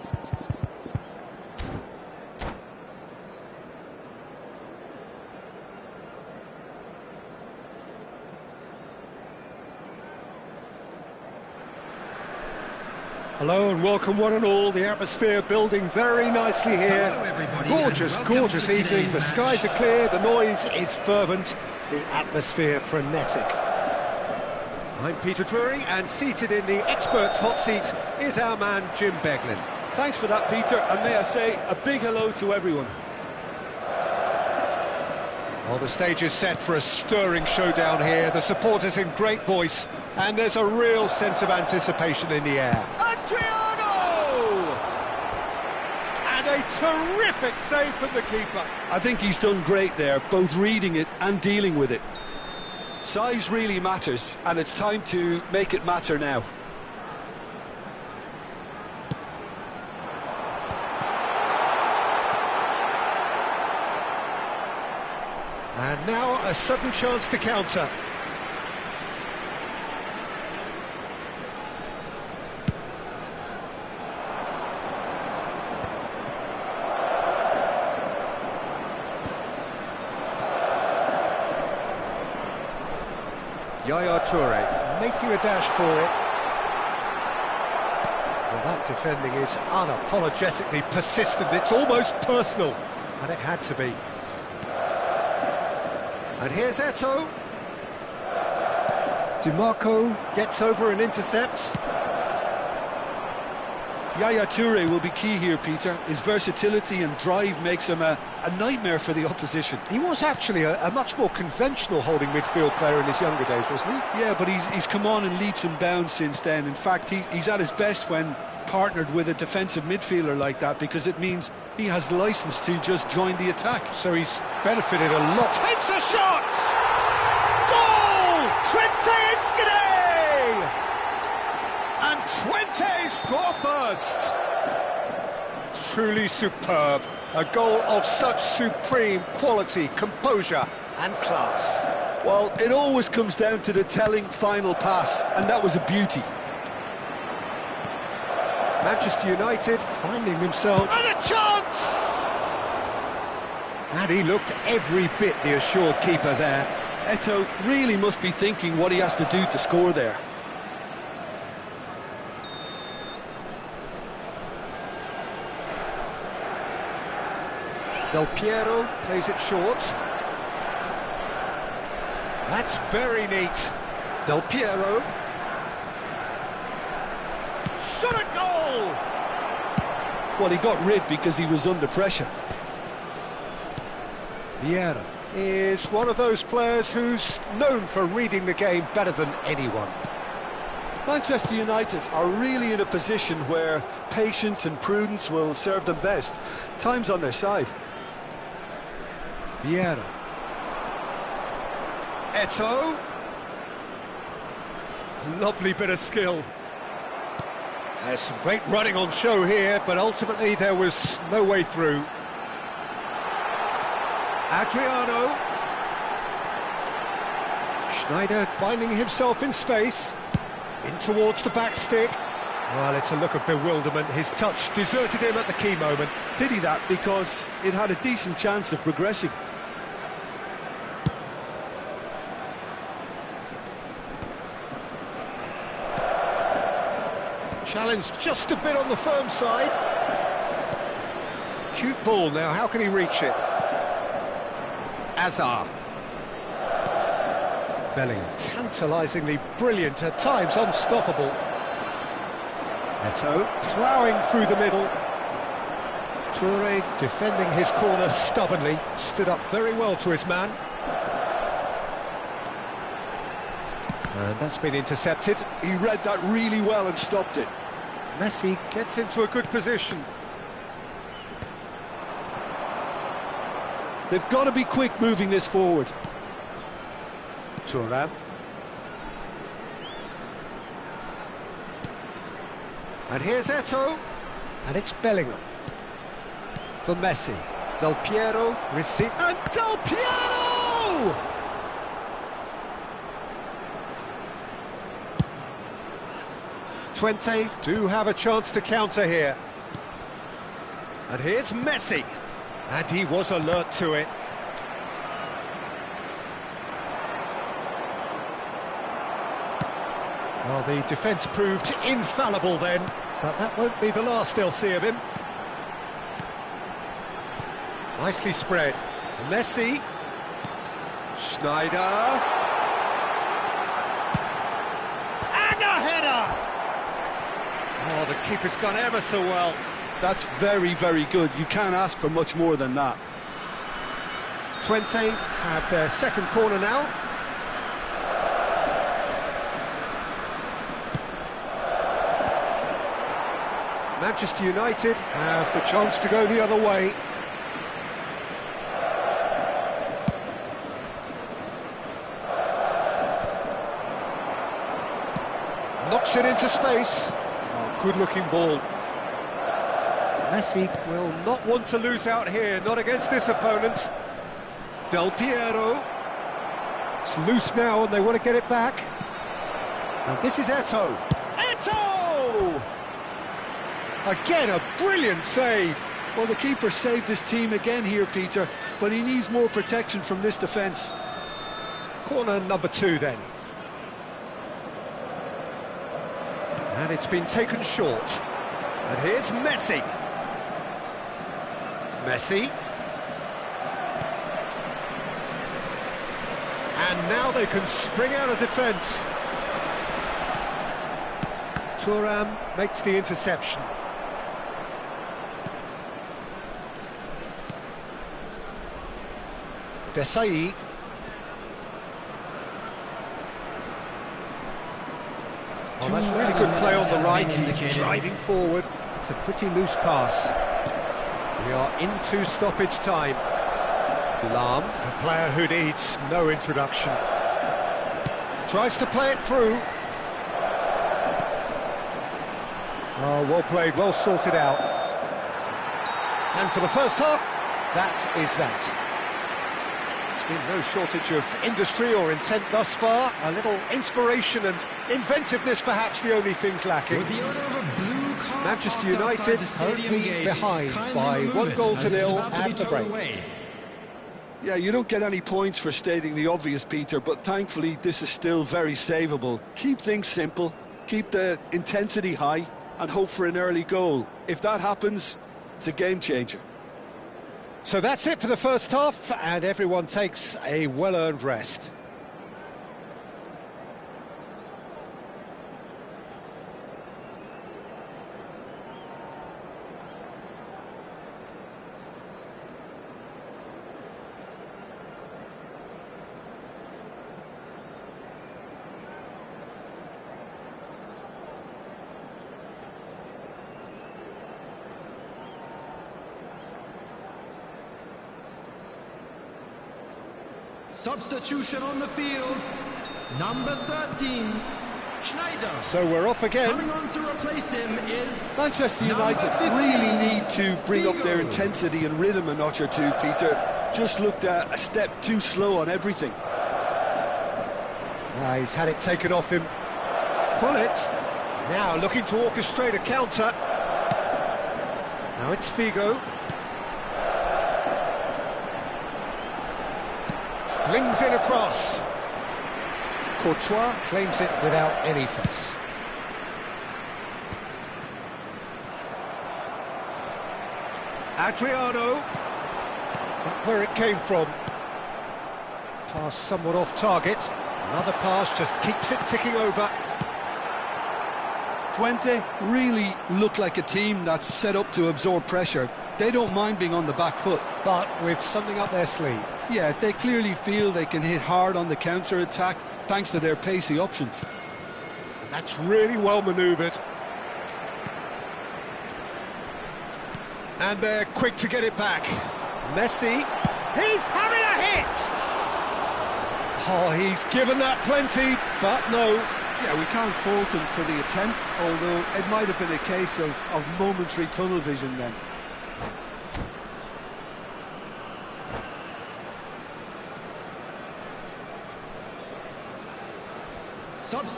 Hello and welcome one and all, the atmosphere building very nicely here. Hello, everybody, Gorgeous, and welcome gorgeous to evening, today's the skies are clear, the noise is fervent, the atmosphere frenetic. I'm Peter Drury, and seated in the experts' hot seat is our man Jim Beglin. Thanks for that, Peter, and may I say a big hello to everyone. Well, the stage is set for a stirring showdown here, the supporters in great voice, and there's a real sense of anticipation in the air. Adriano! And a terrific save from the keeper. I think he's done great there, both reading it and dealing with it. Size really matters, and it's time to make it matter now. And now a sudden chance to counter. Yaya Toure making a dash for it. Well, that defending is unapologetically persistent. It's almost personal, and it had to be. And here's Eto'o. DiMarco gets over and intercepts. Yaya Toure will be key here, Peter. His versatility and drive makes him a nightmare for the opposition. He was actually a much more conventional holding midfield player in his younger days, wasn't he? Yeah, but he's come on in leaps and bounds since then. In fact, he's at his best when partnered with a defensive midfielder like that, because it means he has license to just join the attack. So he's benefited a lot. Takes a shot! Goal! Twente Inskade! And Twente score first! Truly superb. A goal of such supreme quality, composure and class. Well, it always comes down to the telling final pass, and that was a beauty. Manchester United finding themselves... And a chance! And he looked every bit the assured keeper there. Eto'o really must be thinking what he has to do to score there. Del Piero plays it short. That's very neat. Del Piero. Shot a goal! Well, he got rid because he was under pressure. Vieira is one of those players who's known for reading the game better than anyone. Manchester United are really in a position where patience and prudence will serve them best. Time's on their side. Vieira. Eto'o. Lovely bit of skill. There's some great running on show here, but ultimately there was no way through. Adriano. Schneider finding himself in space. In towards the back stick. Well, it's a look of bewilderment. His touch deserted him at the key moment. Did he that? Because it had a decent chance of progressing. Challenge just a bit on the firm side. Cute ball now, how can he reach it? Azar. Bellingham, tantalisingly brilliant, at times unstoppable. Eto'o ploughing through the middle. Toure defending his corner stubbornly, stood up very well to his man. And that's been intercepted. He read that really well and stopped it. Messi gets into a good position. They've got to be quick moving this forward. Thuram. And here's Eto'o. And it's Bellingham. For Messi. Del Piero receive. And Del Piero! Twente do have a chance to counter here. And here's Messi. And he was alert to it. Well, the defence proved infallible then, but that won't be the last they'll see of him. Nicely spread. Messi. Schneider. And a header! Oh, the keeper's done ever so well. That's very, very good. You can't ask for much more than that. Twente have their second corner now. Manchester United have the chance to go the other way. Knocks it into space. Oh, good-looking ball. Messi will not want to lose out here, not against this opponent. Del Piero. It's loose now and they want to get it back. And this is Eto'o. Eto'o! Again, a brilliant save. Well, the keeper saved his team again here, Peter, but he needs more protection from this defence. Corner number 2 then. And it's been taken short. And here's Messi. Messi. And now they can spring out of defence. Thuram makes the interception. Desai. Oh, that's really good play on the right. He's driving forward. It's a pretty loose pass. We are into stoppage time. Lam, a player who needs no introduction. Tries to play it through. Oh, well played, well sorted out. And for the first half, that is that. There's been no shortage of industry or intent thus far. A little inspiration and inventiveness, perhaps the only things lacking. Manchester United currently behind by 1-0 at the break. Yeah, you don't get any points for stating the obvious, Peter, but thankfully this is still very savable. Keep things simple, keep the intensity high, and hope for an early goal. If that happens, it's a game changer. So that's it for the first half, and everyone takes a well-earned rest. Substitution on the field, number 13, Schneider. So we're off again. Coming on to replace him is Manchester United really need to bring up their intensity and rhythm a notch or two, Peter. Just looked a step too slow on everything. He's had it taken off him. Pullet now looking to orchestrate a counter. Now it's Figo. Flings in across. Courtois claims it without any fuss. Adriano. Not where it came from. Pass somewhat off target. Another pass just keeps it ticking over. Twente really look like a team that's set up to absorb pressure. They don't mind being on the back foot. But with something up their sleeve. Yeah, they clearly feel they can hit hard on the counter-attack thanks to their pacey options. And that's really well manoeuvred. And they're quick to get it back. Messi, he's having a hit! Oh, he's given that plenty, but no. Yeah, we can't fault him for the attempt, although it might have been a case of momentary tunnel vision then.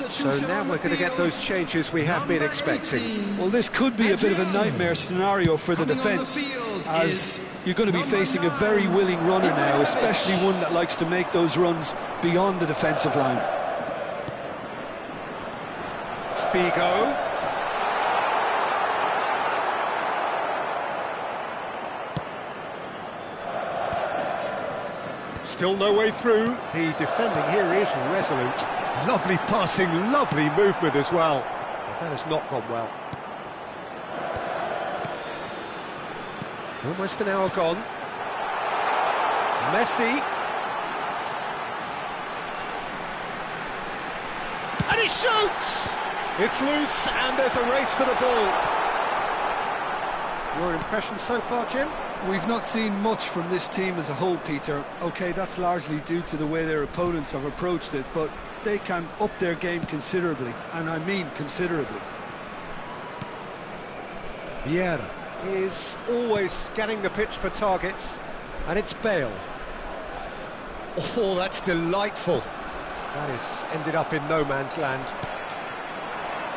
So now we're going to get those changes we have been expecting. Well, this could be a bit of a nightmare scenario for the defence. as you're going to be facing a very willing runner now, especially one that likes to make those runs beyond the defensive line. Figo. Still no way through. The defending here is resolute. Lovely passing, lovely movement as well. But that has not gone well. Almost an hour gone. Messi. And he shoots! It's loose and there's a race for the ball. Your impression so far, Jim? We've not seen much from this team as a whole, Peter. OK, that's largely due to the way their opponents have approached it, but they can up their game considerably, and I mean considerably. Vieira is always scanning the pitch for targets, and it's Bale. Oh, that's delightful. That has ended up in no man's land.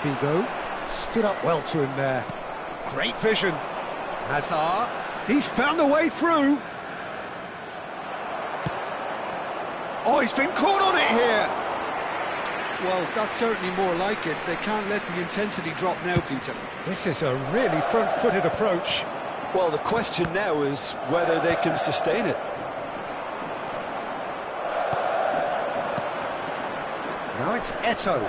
Figo stood up well to him there. Great vision. Hazard. He's found a way through. Oh, he's been caught on it here. Well, that's certainly more like it. They can't let the intensity drop now, Peter. This is a really front-footed approach. Well, the question now is whether they can sustain it. Now it's Eto'o.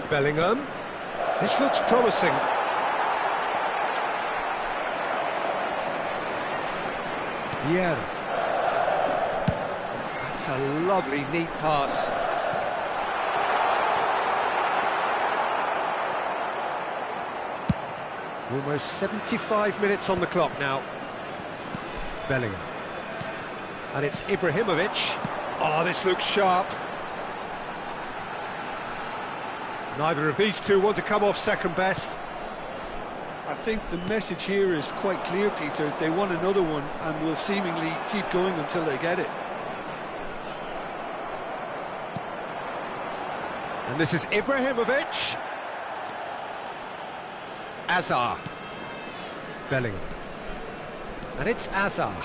Bellingham. This looks promising. Vieira. That's a lovely, neat pass. Almost 75 minutes on the clock now. Bellingham. And it's Ibrahimovic. Oh, this looks sharp. Neither of these two want to come off second best. I think the message here is quite clear, Peter. They want another one and will seemingly keep going until they get it. And this is Ibrahimovic. Hazard. Bellingham. And it's Hazard.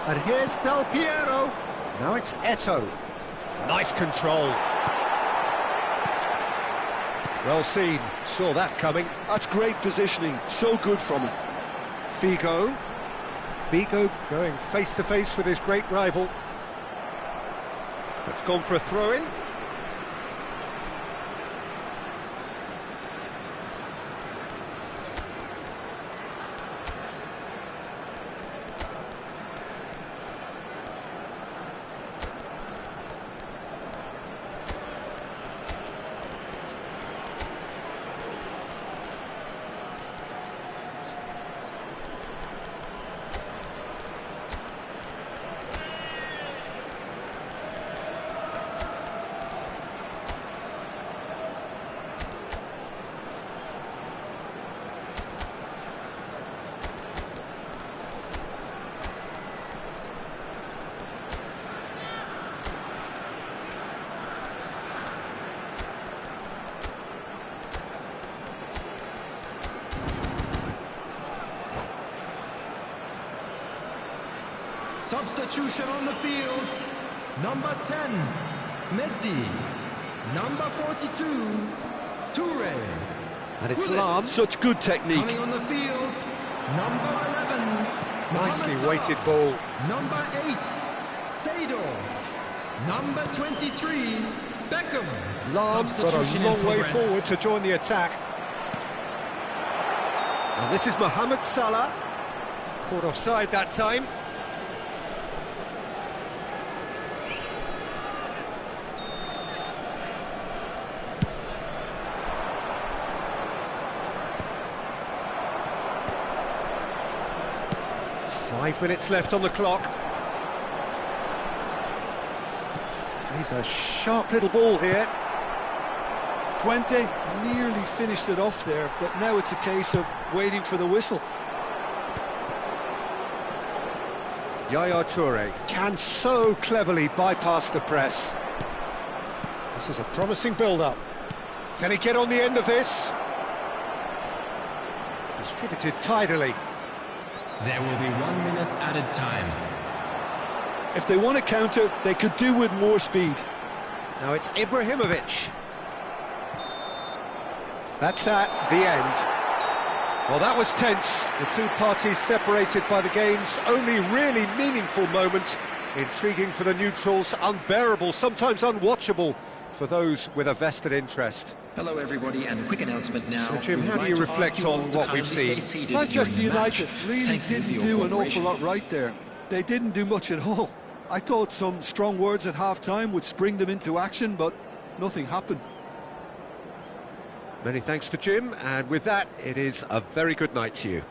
And here's Del Piero. Now it's Eto'o. Nice control. Well seen. Saw that coming. That's great positioning. So good from him. Figo. Figo going face-to-face with his great rival. That's gone for a throw-in. Substitution on the field. Number 10, Messi. Number 42, Toure. And it's Lam. Such good technique. Coming on the field, number 11. Nicely Mohamed weighted Salah. ball. Number 8, Seedorf. Number 23, Beckham. Lam got a Substitution in long way progress. forward to join the attack. And this is Mohamed Salah. Caught offside that time. Five minutes left on the clock. He's a sharp little ball here. Puente nearly finished it off there, but now it's a case of waiting for the whistle. Yaya Toure can so cleverly bypass the press. This is a promising build-up. Can he get on the end of this? Distributed tidily. There will be 1 minute added time. If they want to counter, they could do with more speed. Now it's Ibrahimovic. That's the end. Well, that was tense. The two parties separated by the game's only really meaningful moment. Intriguing for the neutrals, unbearable, sometimes unwatchable for those with a vested interest. Hello everybody, and a quick announcement now. So Jim, how do you reflect on what we've seen? Manchester United really didn't do an awful lot right there. They didn't do much at all. I thought some strong words at half-time would spring them into action, but nothing happened. Many thanks to Jim, and with that, it is a very good night to you.